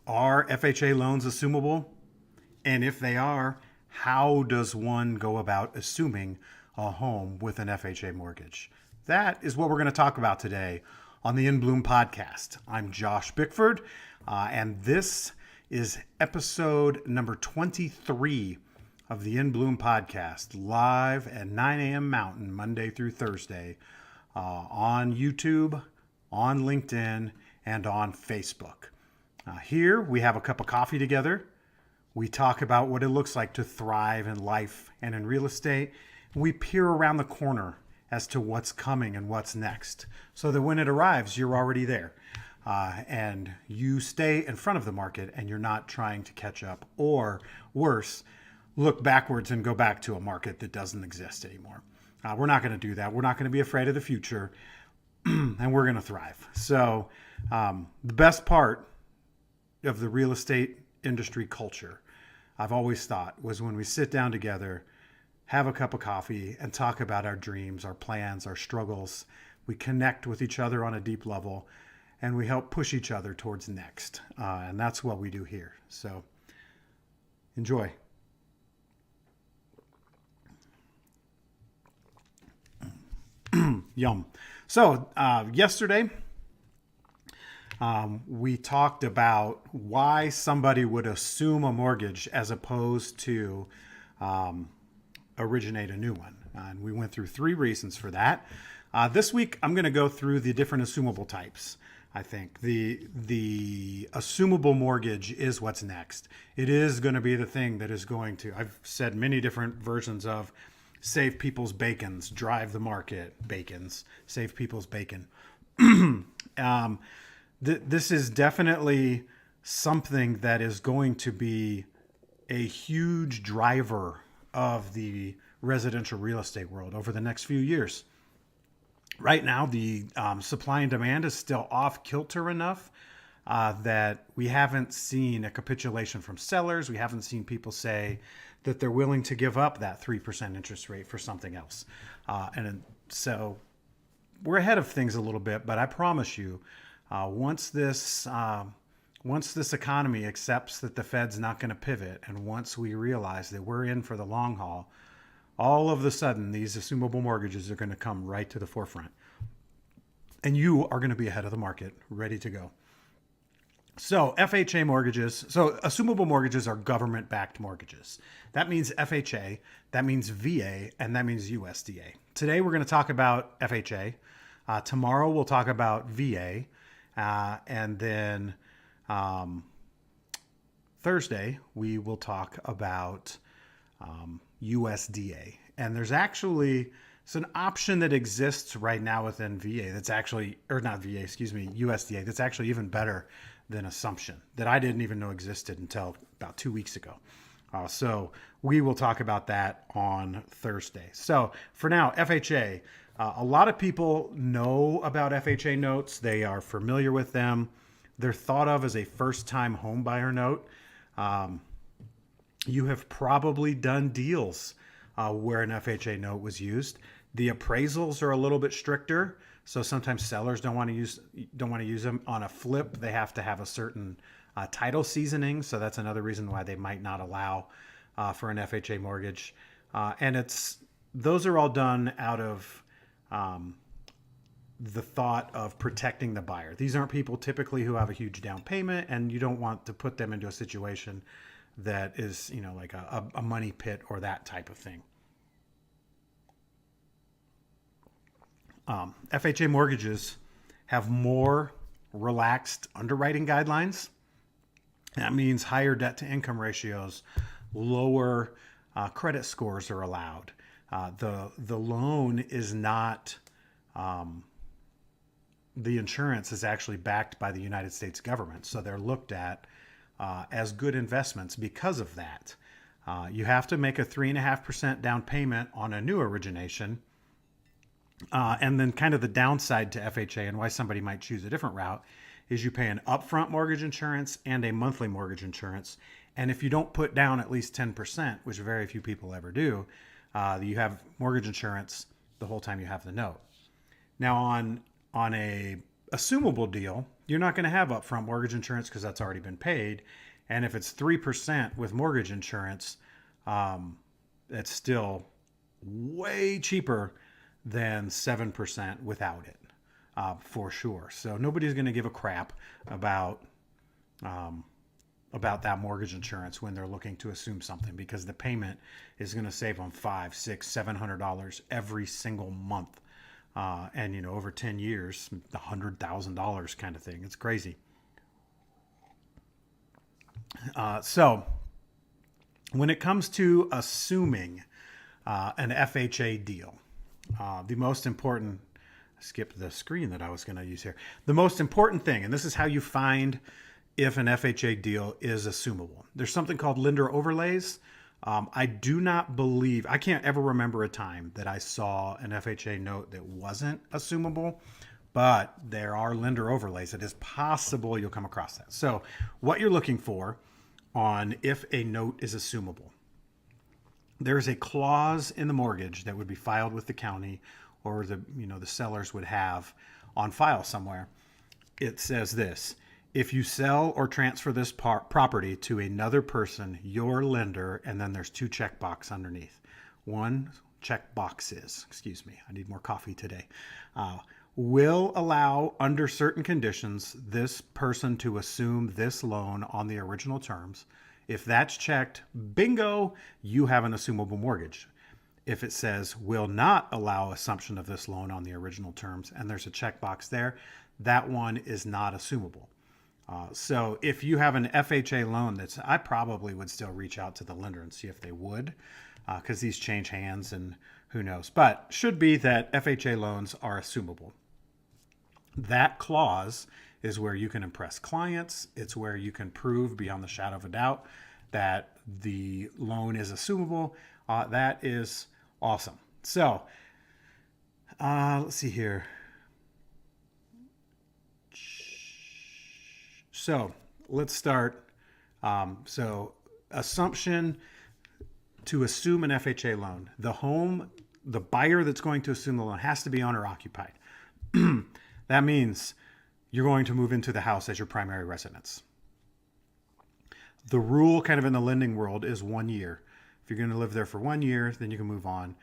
Are FHA loans assumable? And if they are, how does one go about assuming a home with an FHA mortgage? That is what we're going to talk about today on the inBLOOM podcast. I'm Josh Bickford, and this is episode number 23 of the inBLOOM podcast, live at 9 a.m. Mountain, Monday through Thursday, on YouTube, on LinkedIn, and on Facebook. Here we have a cup of coffee together. We talk about what it looks like to thrive in life and in real estate. We peer around the corner as to what's coming and what's next, so that when it arrives, you're already there. And you stay in front of the market and you're not trying to catch up, or worse, look backwards and go back to a market that doesn't exist anymore. We're not going to do that. We're not going to be afraid of the future, and we're going to thrive. So the best part of the real estate industry culture, I've always thought, was when we sit down together, have a cup of coffee, and talk about our dreams, our plans, our struggles. We connect with each other on a deep level, and we help push each other towards next. And that's what we do here. So enjoy. Yum. So yesterday, we talked about why somebody would assume a mortgage as opposed to originate a new one. And we went through 3 reasons for that. This week, I'm going to go through the different assumable types. I think the assumable mortgage is what's next. It is going to be the thing that is going to, I've said many different versions of, save people's bacons, drive the market, bacons, save people's bacon. This is definitely something that is going to be a huge driver of the residential real estate world over the next few years. Right now, the supply and demand is still off kilter enough that we haven't seen a capitulation from sellers. We haven't seen people say that they're willing to give up that 3% interest rate for something else. And so we're ahead of things a little bit, but I promise you, once this economy accepts that the Fed's not going to pivot, and once we realize that we're in for the long haul, all of a sudden these assumable mortgages are going to come right to the forefront, and you are going to be ahead of the market, ready to go. So FHA mortgages, so assumable mortgages are government-backed mortgages. That means FHA, that means VA, and that means USDA. Today we're going to talk about FHA. Tomorrow we'll talk about VA. And then Thursday, we will talk about USDA. And there's actually, it's an option that exists right now within VA that's actually, or not VA, excuse me, USDA, that's actually even better than assumption, that I didn't even know existed until about 2 weeks ago. So we will talk about that on Thursday. So for now, FHA. A lot of people know about FHA notes. They are familiar with them. They're thought of as a first-time home buyer note. You have probably done deals where an FHA note was used. The appraisals are a little bit stricter, so sometimes sellers don't want to use them on a flip. They have to have a certain title seasoning, so that's another reason why they might not allow for an FHA mortgage. And those are all done out of the thought of protecting the buyer. These aren't people typically who have a huge down payment, and you don't want to put them into a situation that is, like a money pit or that type of thing. FHA mortgages have more relaxed underwriting guidelines. That means higher debt to income ratios, lower credit scores are allowed. The loan is not, the insurance is actually backed by the United States government. So they're looked at as good investments because of that. You have to make a 3.5% down payment on a new origination. And then kind of the downside to FHA and why somebody might choose a different route is you pay an upfront mortgage insurance and a monthly mortgage insurance. And if you don't put down at least 10%, which very few people ever do, you have mortgage insurance the whole time you have the note. Now on a assumable deal, you're not going to have upfront mortgage insurance because that's already been paid. And if it's 3% with mortgage insurance, it's still way cheaper than 7% without it, for sure. So nobody's going to give a crap about that mortgage insurance when they're looking to assume something, because the payment is going to save them $500, $600, $700 every single month. And over 10 years, $100,000 kind of thing. It's crazy. So when it comes to assuming an FHA deal, the most important, I skipped the screen that I was going to use here. The most important thing, and this is how you find if an FHA deal is assumable. There's something called lender overlays. I do not believe, I can't ever remember a time that I saw an FHA note that wasn't assumable, but there are lender overlays. It is possible you'll come across that. So what you're looking for on if a note is assumable, there's a clause in the mortgage that would be filed with the county, or the sellers would have on file somewhere. It says this: if you sell or transfer this property to another person, your lender, and then there's two check boxes underneath. One check boxes, excuse me, I need more coffee today, will allow under certain conditions this person to assume this loan on the original terms. If that's checked, bingo, you have an assumable mortgage. If it says will not allow assumption of this loan on the original terms, and there's a checkbox there, that one is not assumable. So if you have an FHA loan I probably would still reach out to the lender and see if they would, because these change hands and who knows. But should be that FHA loans are assumable. That clause is where you can impress clients. It's where you can prove beyond the shadow of a doubt that the loan is assumable. That is awesome. So let's see here. So let's start. So assumption to assume an FHA loan. The buyer that's going to assume the loan has to be owner occupied. That means you're going to move into the house as your primary residence. The rule kind of in the lending world is 1 year. If you're going to live there for 1 year, then you can move on.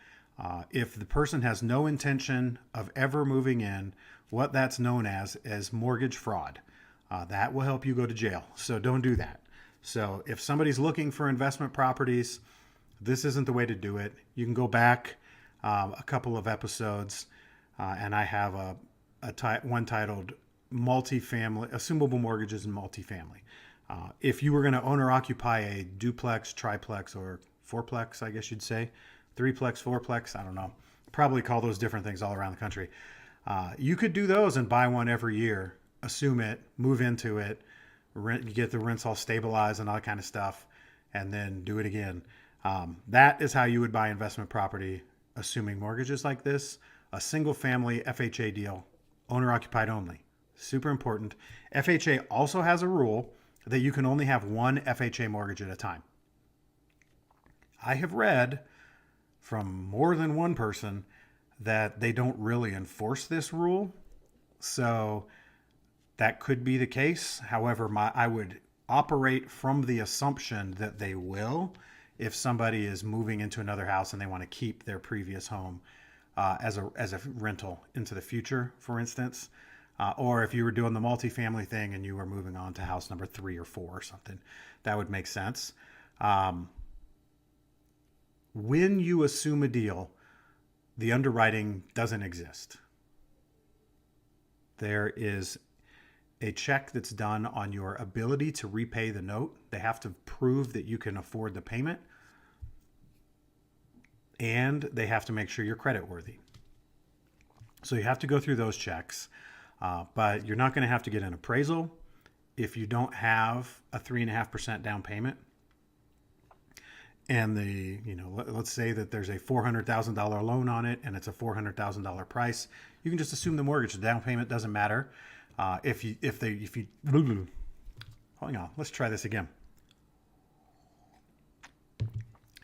If the person has no intention of ever moving in, what that's known as mortgage fraud. That will help you go to jail. So don't do that. So if somebody's looking for investment properties, this isn't the way to do it. You can go back a couple of episodes, and I have one titled multifamily, assumable mortgages and multifamily. If you were going to owner occupy a duplex, triplex, or fourplex, I guess you'd say, threeplex, fourplex, I don't know, probably call those different things all around the country. You could do those and buy one every year, assume it, move into it, get the rents all stabilized and all that kind of stuff, and then do it again. That is how you would buy investment property, assuming mortgages like this. A single family FHA deal, owner occupied only. Super important. FHA also has a rule that you can only have one FHA mortgage at a time. I have read from more than one person that they don't really enforce this rule. So that could be the case. However, I would operate from the assumption that they will if somebody is moving into another house and they want to keep their previous home as a rental into the future, for instance. Or if you were doing the multifamily thing and you were moving on to house number 3 or 4 or something, that would make sense. When you assume a deal, the underwriting doesn't exist. There is a check that's done on your ability to repay the note. They have to prove that you can afford the payment, and they have to make sure you're creditworthy. So you have to go through those checks, but you're not going to have to get an appraisal if you don't have a 3.5% down payment. And let's say that there's a $400,000 loan on it and it's a $400,000 price. You can just assume the mortgage. The down payment doesn't matter. If you, hang on, let's try this again.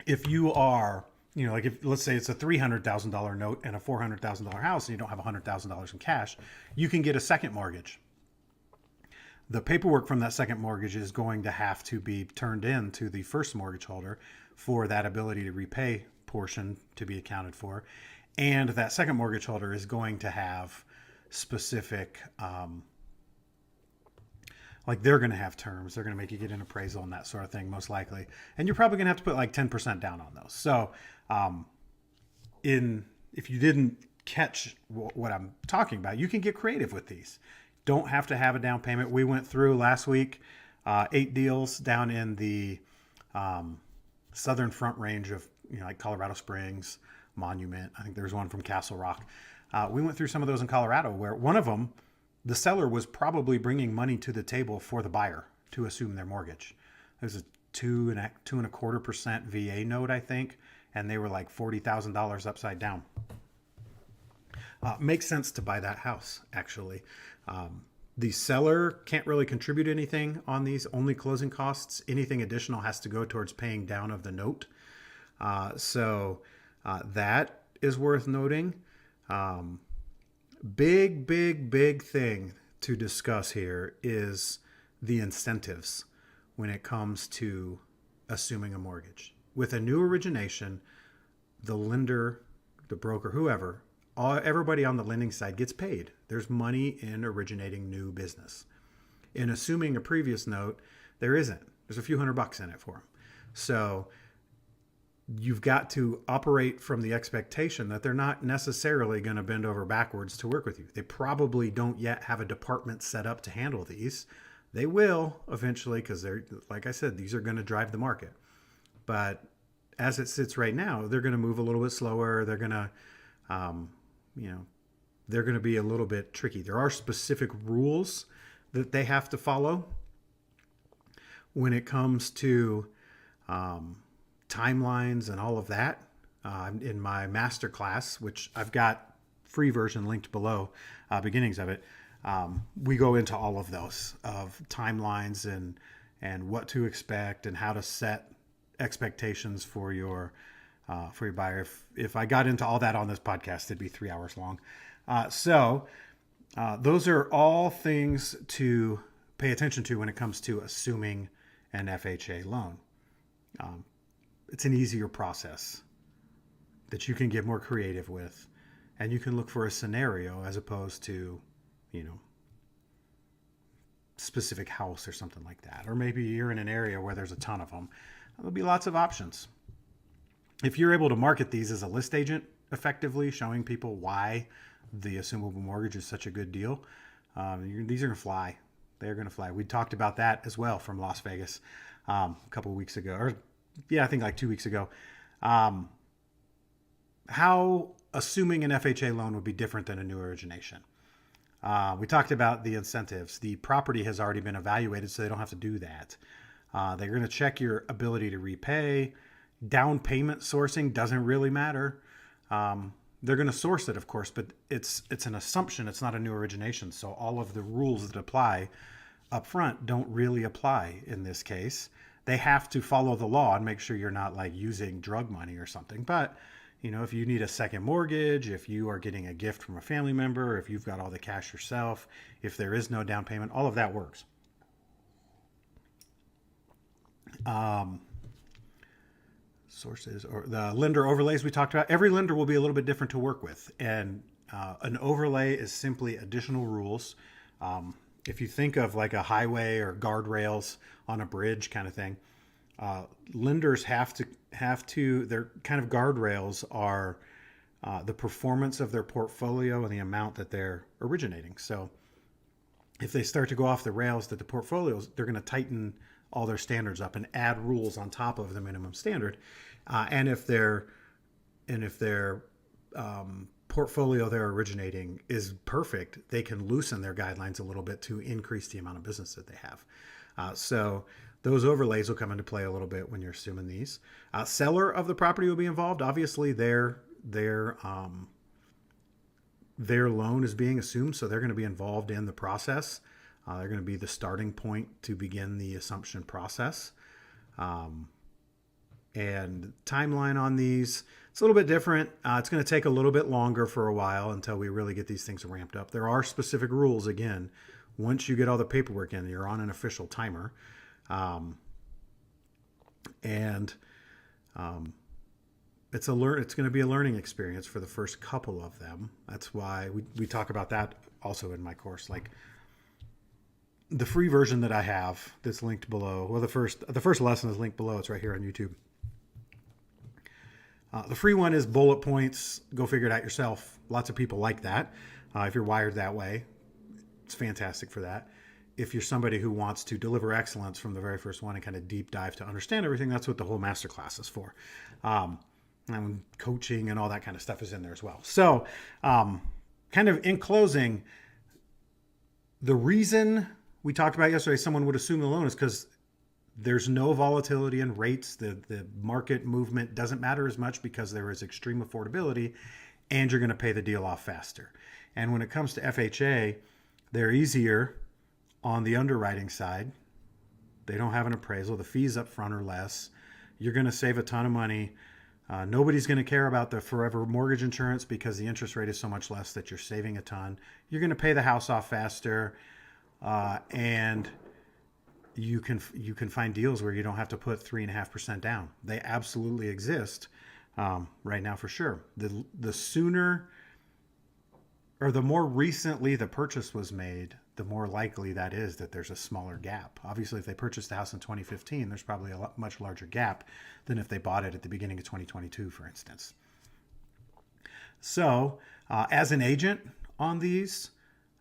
If you are like if let's say it's a $300,000 note and a $400,000 house and you don't have $100,000 in cash, you can get a second mortgage. The paperwork from that second mortgage is going to have to be turned in to the first mortgage holder for that ability to repay portion to be accounted for. And that second mortgage holder is going to have specific, like they're going to have terms. They're going to make you get an appraisal and that sort of thing, most likely. And you're probably going to have to put like 10% down on those. So if you didn't catch what I'm talking about, you can get creative with these. Don't have to have a down payment. We went through last week 8 deals down in the southern front range of like Colorado Springs, Monument. I think there's one from Castle Rock. We went through some of those in Colorado where one of them, the seller was probably bringing money to the table for the buyer to assume their mortgage. There's a 2.25% VA note, I think, and they were like $40,000 upside down. Makes sense to buy that house, actually. The seller can't really contribute anything on these, only closing costs. Anything additional has to go towards paying down of the note. So that is worth noting. Big thing to discuss here is the incentives when it comes to assuming a mortgage. With a new origination, the lender, the broker, whoever, everybody on the lending side gets paid. There's money in originating new business. In assuming a previous note, there isn't. There's a few $100 in it for them. So you've got to operate from the expectation that they're not necessarily going to bend over backwards to work with you. They probably don't yet have a department set up to handle these. They will eventually, because they're, like I said, these are going to drive the market. But as it sits right now, they're going to move a little bit slower. They're going to, they're going to be a little bit tricky. There are specific rules that they have to follow when it comes to timelines and all of that. In my master class, which I've got free version linked below, beginnings of it, we go into all of those of timelines and what to expect and how to set expectations for your buyer. If I got into all that on this podcast, it'd be 3 hours long. So those are all things to pay attention to when it comes to assuming an FHA loan. It's an easier process that you can get more creative with, and you can look for a scenario as opposed to, specific house or something like that. Or maybe you're in an area where there's a ton of them. There'll be lots of options. If you're able to market these as a list agent effectively, showing people why the assumable mortgage is such a good deal, these are going to fly. They're going to fly. We talked about that as well from Las Vegas a couple of weeks ago, or I think like 2 weeks ago. How assuming an FHA loan would be different than a new origination. We talked about the incentives. The property has already been evaluated, so they don't have to do that. They're going to check your ability to repay. Down payment sourcing doesn't really matter. They're going to source it, of course, but it's an assumption. It's not a new origination. So all of the rules that apply up front don't really apply in this case. They have to follow the law and make sure you're not like using drug money or something. But, if you need a second mortgage, if you are getting a gift from a family member, if you've got all the cash yourself, if there is no down payment, all of that works. Sources or the lender overlays we talked about. Every lender will be a little bit different to work with. And an overlay is simply additional rules. If you think of like a highway or guardrails on a bridge kind of thing, lenders have to their kind of guardrails are the performance of their portfolio and the amount that they're originating. So if they start to go off the rails that the portfolios, they're going to tighten all their standards up and add rules on top of the minimum standard. And if their portfolio they're originating is perfect, they can loosen their guidelines a little bit to increase the amount of business that they have. So those overlays will come into play a little bit when you're assuming these. Seller of the property will be involved. Obviously, their loan is being assumed, so they're going to be involved in the process. They're going to be the starting point to begin the assumption process. And timeline on these, it's a little bit different. It's going to take a little bit longer for a while until we really get these things ramped up. There are specific rules. Again, once you get all the paperwork in, you're on an official timer. And it's going to be a learning experience for the first couple of them. That's why we talk about that also in my course. Like the free version that I have that's linked below. Well, the first lesson is linked below. It's right here on YouTube. The free one is bullet points. Go figure it out yourself. Lots of people like that. If you're wired that way, it's fantastic for that. If you're somebody who wants to deliver excellence from the very first one and kind of deep dive to understand everything, that's what the whole masterclass is for. And coaching and all that kind of stuff is in there as well. So kind of in closing, the reason we talked about yesterday someone would assume the loan is because there's no volatility in rates. The market movement doesn't matter as much because there is extreme affordability and you're going to pay the deal off faster. And when it comes to FHA, they're easier on the underwriting side. They don't have an appraisal. The fees up front are less. You're going to save a ton of money. Nobody's going to care about the forever mortgage insurance because the interest rate is so much less that you're saving a ton. You're going to pay the house off faster. And you can find deals where you don't have to put 3.5% down. They absolutely exist right now for sure. The sooner or the more recently the purchase was made, the more likely that is that there's a smaller gap. Obviously, if they purchased the house in 2015, there's probably a much larger gap than if they bought it at the beginning of 2022, for instance. So as an agent on these,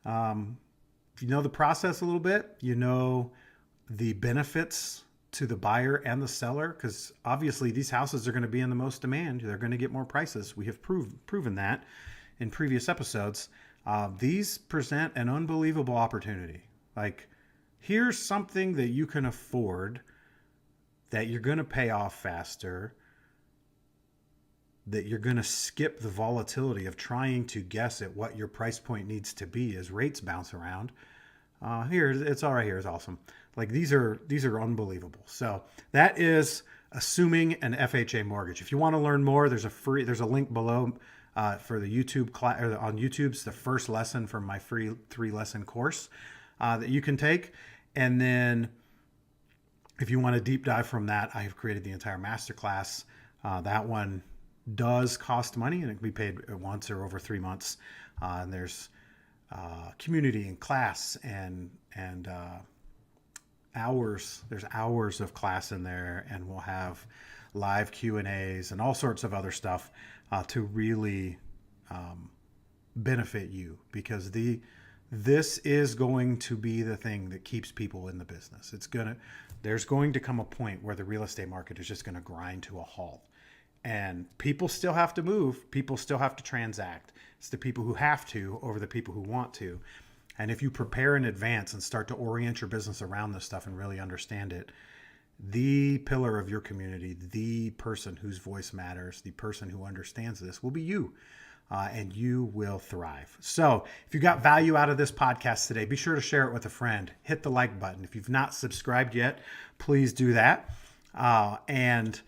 if you know the process a little bit, you know the benefits to the buyer and the seller, because obviously these houses are going to be in the most demand. They're going to get more prices. We have proven that in previous episodes. These present an unbelievable opportunity. Like, here's something that you can afford, that you're going to pay off faster, that you're going to skip the volatility of trying to guess at what your price point needs to be as rates bounce around. Here, it's all right here. It's awesome. Like these are unbelievable. So that is assuming an FHA mortgage. If you want to learn more, there's a link below for the YouTube class, or on YouTube's the first lesson from my free 3-lesson course that you can take. And then if you want to deep dive from that, I have created the entire masterclass. That one does cost money and it can be paid at once or over 3 months. And there's community and class and hours. There's hours of class in there, and we'll have live Q&As and all sorts of other stuff to really benefit you, because this is going to be the thing that keeps people in the business. There's going to come a point where the real estate market is just going to grind to a halt. And people still have to move. People still have to transact. It's the people who have to over the people who want to. And if you prepare in advance and start to orient your business around this stuff and really understand it, the pillar of your community, the person whose voice matters, the person who understands this will be you. And you will thrive. So if you got value out of this podcast today, be sure to share it with a friend. Hit the like button. If you've not subscribed yet, please do that. And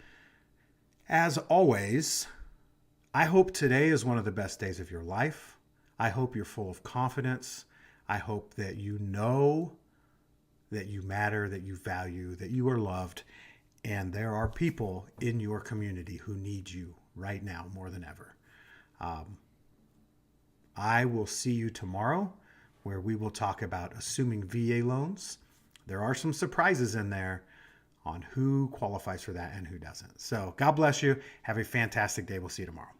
as always, I hope today is one of the best days of your life. I hope you're full of confidence. I hope that you know that you matter, that you value, that you are loved, and there are people in your community who need you right now more than ever. I will see you tomorrow, where we will talk about assuming VA loans. There are some surprises in there on who qualifies for that and who doesn't. So God bless you. Have a fantastic day. We'll see you tomorrow.